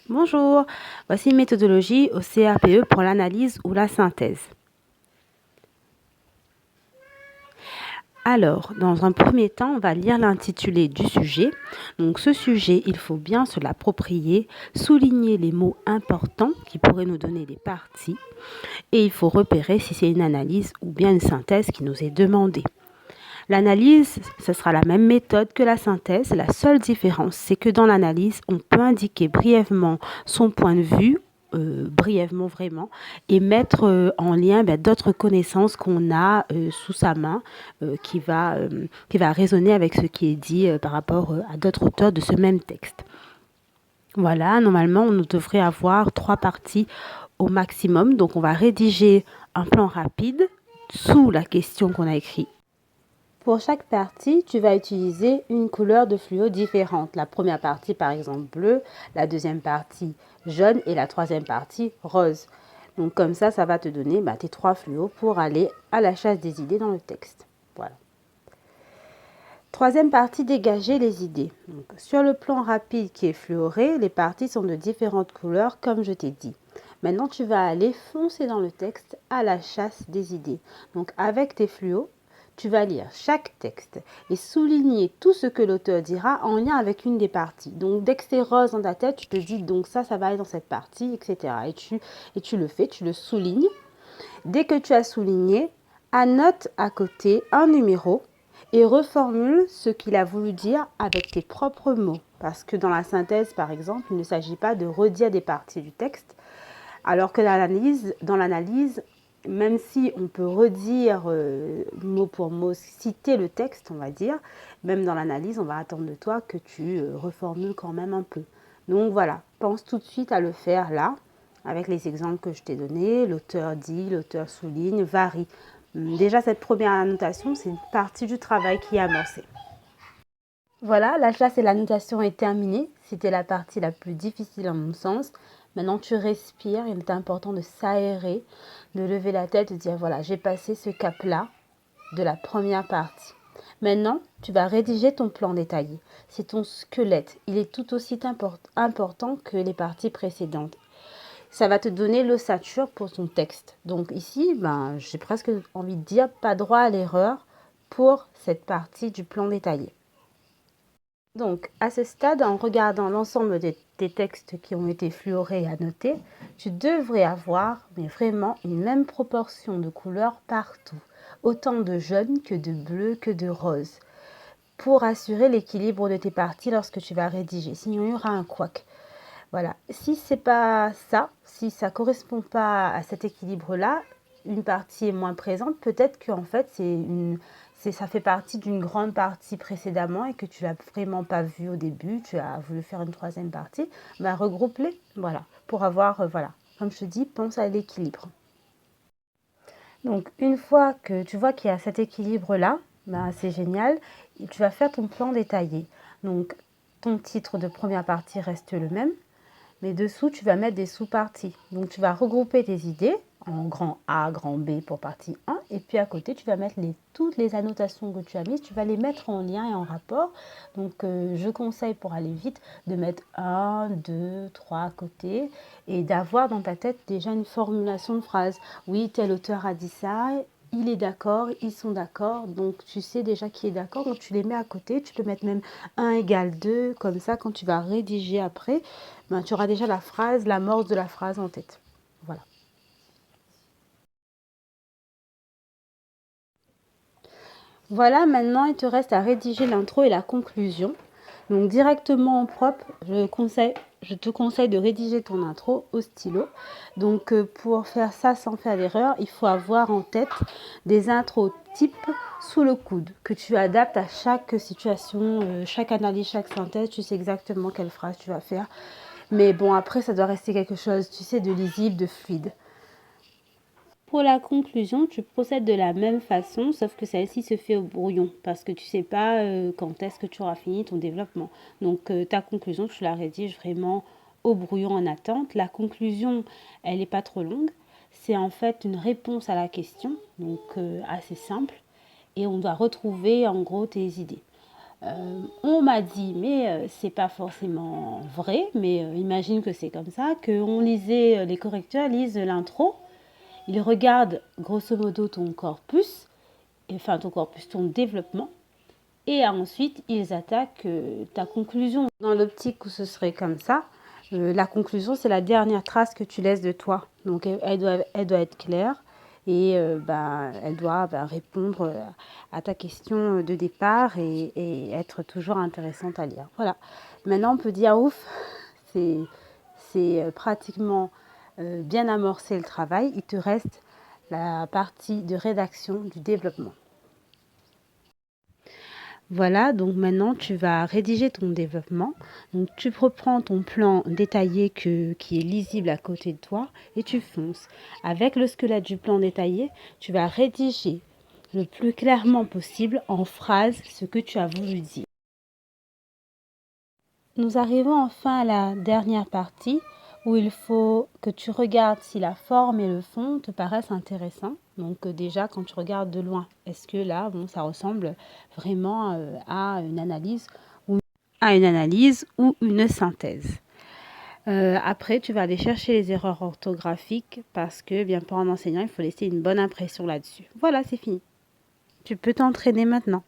Bonjour, voici une méthodologie au CAPE pour l'analyse ou la synthèse. Alors, dans un premier temps, on va lire l'intitulé du sujet. Donc, ce sujet, il faut bien se l'approprier, souligner les mots importants qui pourraient nous donner des parties et il faut repérer si c'est une analyse ou bien une synthèse qui nous est demandée. L'analyse, ce sera la même méthode que la synthèse. La seule différence, c'est que dans l'analyse, on peut indiquer brièvement son point de vue, brièvement vraiment, et mettre en lien d'autres connaissances qu'on a sous sa main, qui va résonner avec ce qui est dit par rapport à d'autres auteurs de ce même texte. Voilà, normalement, on devrait avoir 3 parties au maximum. Donc, on va rédiger un plan rapide sous la question qu'on a écrite. Pour chaque partie, tu vas utiliser une couleur de fluo différente. La première partie, par exemple, bleu, la deuxième partie, jaune et la troisième partie, rose. Donc comme ça va te donner tes 3 fluos pour aller à la chasse des idées dans le texte. Voilà. Troisième partie, dégager les idées. Donc, sur le plan rapide qui est fluoré, les parties sont de différentes couleurs comme je t'ai dit. Maintenant, tu vas aller foncer dans le texte à la chasse des idées. Donc avec tes fluos, tu vas lire chaque texte et souligner tout ce que l'auteur dira en lien avec une des parties. Donc, dès que c'est rose dans ta tête, tu te dis donc ça va aller dans cette partie, etc. Et tu le fais, tu le soulignes. Dès que tu as souligné, annote à côté un numéro et reformule ce qu'il a voulu dire avec tes propres mots. Parce que dans la synthèse, par exemple, il ne s'agit pas de redire des parties du texte, alors que dans l'analyse, même si on peut redire mot pour mot, citer le texte, on va dire, même dans l'analyse, on va attendre de toi que tu reformules quand même un peu. Donc voilà, pense tout de suite à le faire là, avec les exemples que je t'ai donnés. L'auteur dit, l'auteur souligne, varie. Déjà, cette première annotation, c'est une partie du travail qui est amorcé. Voilà, la classe et l'annotation est terminée. C'était la partie la plus difficile à mon sens. Maintenant, tu respires. Il est important de s'aérer, de lever la tête, de dire voilà, j'ai passé ce cap-là de la première partie. Maintenant, tu vas rédiger ton plan détaillé. C'est ton squelette. Il est tout aussi important que les parties précédentes. Ça va te donner l'ossature pour ton texte. Donc ici, j'ai presque envie de dire pas droit à l'erreur pour cette partie du plan détaillé. Donc, à ce stade, en regardant l'ensemble des textes qui ont été fluorés et annotés, tu devrais avoir mais vraiment une même proportion de couleurs partout, autant de jaune que de bleu que de rose, pour assurer l'équilibre de tes parties lorsque tu vas rédiger. Sinon, il y aura un couac. Voilà. Si c'est pas ça, si ça correspond pas à cet équilibre-là, une partie est moins présente, peut-être qu'en fait ça fait partie d'une grande partie précédemment et que tu l'as vraiment pas vu au début, tu as voulu faire une troisième partie, regroupe-les, voilà, pour avoir, voilà, comme je te dis, pense à l'équilibre. Donc, une fois que tu vois qu'il y a cet équilibre-là, c'est génial, et tu vas faire ton plan détaillé. Donc, ton titre de première partie reste le même, mais dessous, tu vas mettre des sous-parties. Donc, tu vas regrouper tes idées en grand A, grand B pour partie 1. Et puis, à côté, tu vas mettre toutes les annotations que tu as mises. Tu vas les mettre en lien et en rapport. Donc, je conseille pour aller vite de mettre 1, 2, 3 à côté et d'avoir dans ta tête déjà une formulation de phrase. Oui, tel auteur a dit ça. Il est d'accord, ils sont d'accord, donc tu sais déjà qui est d'accord, donc tu les mets à côté, tu peux mettre même 1 égale 2, comme ça quand tu vas rédiger après, tu auras déjà la phrase, l'amorce de la phrase en tête. Voilà. Voilà, maintenant il te reste à rédiger l'intro et la conclusion. Donc directement en propre, je te conseille de rédiger ton intro au stylo. Donc pour faire ça sans faire d'erreur, il faut avoir en tête des intros types sous le coude que tu adaptes à chaque situation, chaque analyse, chaque synthèse. Tu sais exactement quelle phrase tu vas faire. Mais bon, après, ça doit rester quelque chose, tu sais, de lisible, de fluide. Pour la conclusion, tu procèdes de la même façon, sauf que celle-ci se fait au brouillon, parce que tu ne sais pas quand est-ce que tu auras fini ton développement. Donc ta conclusion, tu la rédiges vraiment au brouillon en attente. La conclusion, elle n'est pas trop longue. C'est en fait une réponse à la question, donc assez simple, et on doit retrouver en gros tes idées. On m'a dit, mais c'est pas forcément vrai, mais imagine que c'est comme ça, qu'on lisait, les correcteurs lisent l'intro, ils regardent grosso modo ton corpus, enfin ton corpus, ton développement, et ensuite ils attaquent ta conclusion. Dans l'optique où ce serait comme ça, la conclusion c'est la dernière trace que tu laisses de toi. Donc elle doit être claire et elle doit répondre à ta question de départ et être toujours intéressante à lire. Voilà. Maintenant on peut dire ouf, c'est pratiquement bien amorcé le travail. Il te reste la partie de rédaction du développement. Voilà, donc maintenant tu vas rédiger ton développement. Donc tu reprends ton plan détaillé qui est lisible à côté de toi et tu fonces. Avec le squelette du plan détaillé, tu vas rédiger le plus clairement possible en phrases ce que tu as voulu dire. Nous arrivons enfin à la dernière partie où il faut que tu regardes si la forme et le fond te paraissent intéressants. Donc déjà, quand tu regardes de loin, est-ce que là, ça ressemble vraiment à une analyse ou une synthèse. Après, tu vas aller chercher les erreurs orthographiques parce que, bien pour un enseignant, il faut laisser une bonne impression là-dessus. Voilà, c'est fini. Tu peux t'entraîner maintenant.